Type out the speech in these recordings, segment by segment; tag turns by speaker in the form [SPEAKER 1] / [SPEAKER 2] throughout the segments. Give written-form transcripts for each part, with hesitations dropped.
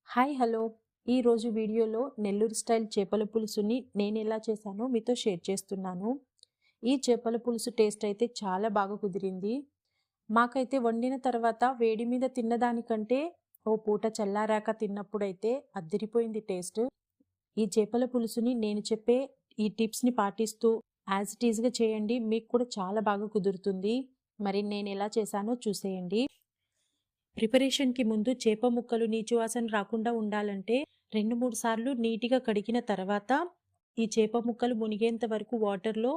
[SPEAKER 1] Hi hello ఈరోజు వీడియోలో Nellore style చేపల పులుసుని నేను ఎలా చేశానో మీతో షేర్ చేస్తున్నాను. ఈ చేపల పులుసు టేస్ట్ అయితే చాలా బాగా కుదిరింది. మాకైతే వండిన తర్వాత వేడి మీద తిన్నదానికంటే ఓ పూట చల్లారాక తిన్నప్పుడైతే అద్దిరిపోయింది టేస్ట్. ఈ చేపల పులుసుని నేను చెప్పే ఈ టిప్స్ని పాటిస్తూ యాజ్ ఇట్ ఈజ్గా చేయండి, మీకు కూడా చాలా బాగా కుదురుతుంది. మరి నేను ఎలా చేశానో చూసేయండి. ప్రిపరేషన్కి ముందు చేప ముక్కలు నీచు వాసన రాకుండా ఉండాలంటే 2-3 సార్లు నీట్గా కడిగిన తర్వాత ఈ చేప ముక్కలు మునిగేంత వరకు వాటర్లో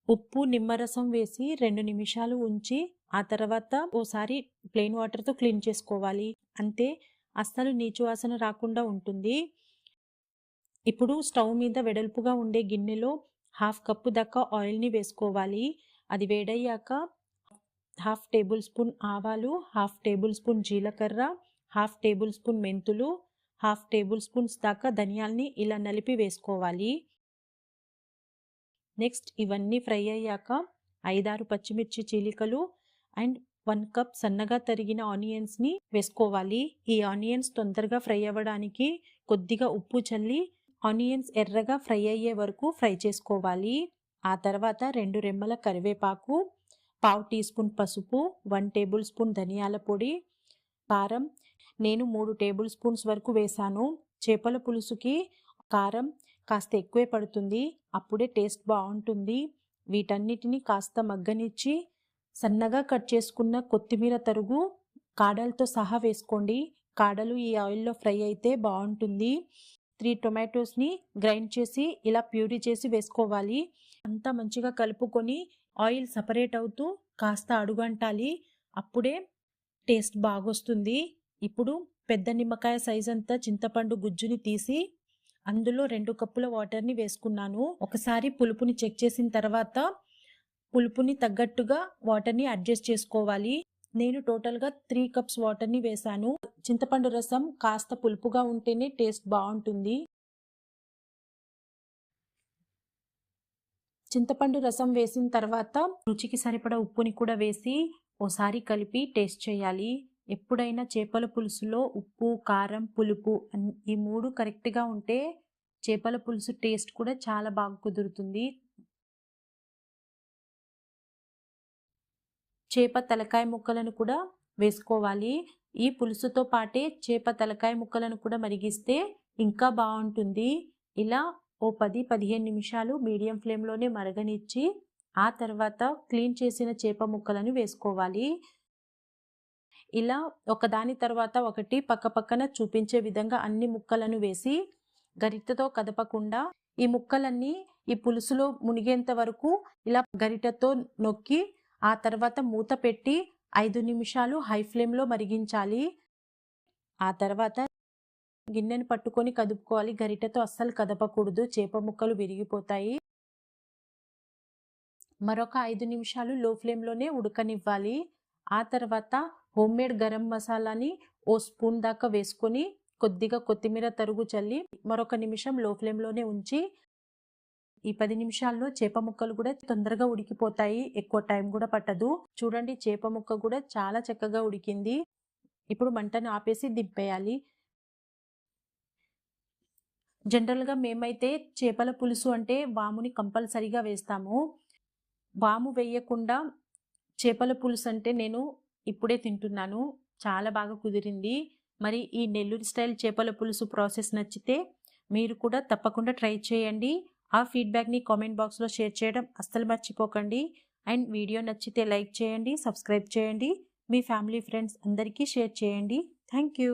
[SPEAKER 1] ఉప్పు నిమ్మరసం వేసి 2 నిమిషాలు ఉంచి ఆ తర్వాత ఓసారి ప్లెయిన్ వాటర్తో క్లీన్ చేసుకోవాలి. అంతే, అస్సలు నీచు వాసన రాకుండా ఉంటుంది. ఇప్పుడు స్టవ్ మీద వెడల్పుగా ఉండే గిన్నెలో 1/2 కప్పు దాకా ఆయిల్ని వేసుకోవాలి. అది వేడయ్యాక 1/2 టేబుల్ స్పూన్ ఆవాలు, 1/2 టేబుల్ స్పూన్ జీలకర్ర, 1/2 టేబుల్ స్పూన్ మెంతులు, 1/2 టేబుల్ స్పూన్స్ దాకా ధనియాల్ని ఇలా నలిపి వేసుకోవాలి. నెక్స్ట్ ఇవన్నీ ఫ్రై అయ్యాక 5-6 పచ్చిమిర్చి చీలికలు అండ్ 1 కప్ సన్నగా తరిగిన ఆనియన్స్ని వేసుకోవాలి. ఈ ఆనియన్స్ తొందరగా ఫ్రై అవ్వడానికి కొద్దిగా ఉప్పు చల్లి ఆనియన్స్ ఎర్రగా ఫ్రై అయ్యే వరకు ఫ్రై చేసుకోవాలి. ఆ తర్వాత 2 రెమ్మల కరివేపాకు, 1/2 టీ స్పూన్ పసుపు, 1 టేబుల్ స్పూన్ ధనియాల పొడి, కారం నేను 3 టేబుల్ స్పూన్స్ వరకు వేసాను. చేపల పులుసుకి కారం కాస్త ఎక్కువే పడుతుంది, అప్పుడే టేస్ట్ బాగుంటుంది. వీటన్నిటిని కాస్త మగ్గనిచ్చి సన్నగా కట్ చేసుకున్న కొత్తిమీర తరుగు కాడలతో సహా వేసుకోండి. కాడలు ఈ ఆయిల్లో ఫ్రై అయితే బాగుంటుంది. 3 టొమాటోస్ని గ్రైండ్ చేసి ఇలా ప్యూరీ చేసి వేసుకోవాలి. అంతా మంచిగా కలుపుకొని ఆయిల్ సపరేట్ అవుతూ కాస్త అడుగంటాలి, అప్పుడే టేస్ట్ బాగొస్తుంది. ఇప్పుడు పెద్ద నిమ్మకాయ సైజ్ అంతా చింతపండు గుజ్జుని తీసి అందులో 2 కప్పుల వాటర్ని వేసుకున్నాను. ఒకసారి పులుపుని చెక్ చేసిన తర్వాత పులుపుని తగ్గట్టుగా వాటర్ని అడ్జస్ట్ చేసుకోవాలి. నేను టోటల్గా 3 కప్స్ వాటర్ని వేసాను. చింతపండు రసం కాస్త పులుపుగా ఉంటేనే టేస్ట్ బాగుంటుంది. చింతపండు రసం వేసిన తర్వాత రుచికి సరిపడా ఉప్పుని కూడా వేసి ఓసారి కలిపి టేస్ట్ చేయాలి. ఎప్పుడైనా చేపల పులుసులో ఉప్పు, కారం, పులుపు ఈ 3 కరెక్ట్గా ఉంటే చేపల పులుసు టేస్ట్ కూడా చాలా బాగా కుదురుతుంది. చేప తలకాయ ముక్కలను కూడా వేసుకోవాలి. ఈ పులుసుతో పాటే చేప తలకాయ ముక్కలను కూడా మరిగిస్తే ఇంకా బాగుంటుంది. ఇలా ఓ 10-15 నిమిషాలు మీడియం ఫ్లేమ్లోనే మరగనిచ్చి ఆ తర్వాత క్లీన్ చేసిన చేప ముక్కలను వేసుకోవాలి. ఇలా ఒకదాని తర్వాత ఒకటి పక్కపక్కన చూపించే విధంగా అన్ని ముక్కలను వేసి గరిటెతో కదపకుండా ఈ ముక్కలన్నీ ఈ పులుసులో మునిగేంత వరకు ఇలా గరిటెతో నొక్కి ఆ తర్వాత మూత పెట్టి 5 నిమిషాలు హై ఫ్లేమ్లో మరిగించాలి. ఆ తర్వాత గిన్నెను పట్టుకొని కదుపుకోవాలి. గరిటెతో అస్సలు కదపకూడదు, చేప ముక్కలు విరిగిపోతాయి. మరొక 5 నిమిషాలు లో ఫ్లేమ్లోనే ఉడకనివ్వాలి. ఆ తర్వాత హోమ్మేడ్ గరం మసాలాని ఓ స్పూన్ దాకా వేసుకొని కొద్దిగా కొత్తిమీర తరుగు చల్లి మరొక నిమిషం లో ఫ్లేమ్లోనే ఉంచి ఈ 10 నిమిషాల్లో చేప ముక్కలు కూడా తొందరగా ఉడికిపోతాయి, ఎక్కువ టైం కూడా పట్టదు. చూడండి, చేప ముక్క కూడా చాలా చక్కగా ఉడికింది. ఇప్పుడు మంటను ఆపేసి దింపేయాలి. జనరల్గా మేమైతే చేపల పులుసు అంటే వాముని కంపల్సరీగా వేస్తాము. వాము వేయకుండా చేపల పులుసు అంటే నేను ఇప్పుడే తింటున్నాను, చాలా బాగా కుదిరింది. మరి ఈ నెల్లూరు స్టైల్ చేపల పులుసు ప్రాసెస్ నచ్చితే మీరు కూడా తప్పకుండా ట్రై చేయండి. ఆ ఫీడ్బ్యాక్ని కామెంట్ బాక్స్లో షేర్ చేయడం అస్సలు మర్చిపోకండి. అండ్ వీడియో నచ్చితే లైక్ చేయండి, సబ్స్క్రైబ్ చేయండి, మీ ఫ్యామిలీ ఫ్రెండ్స్ అందరికీ షేర్ చేయండి. Thank you.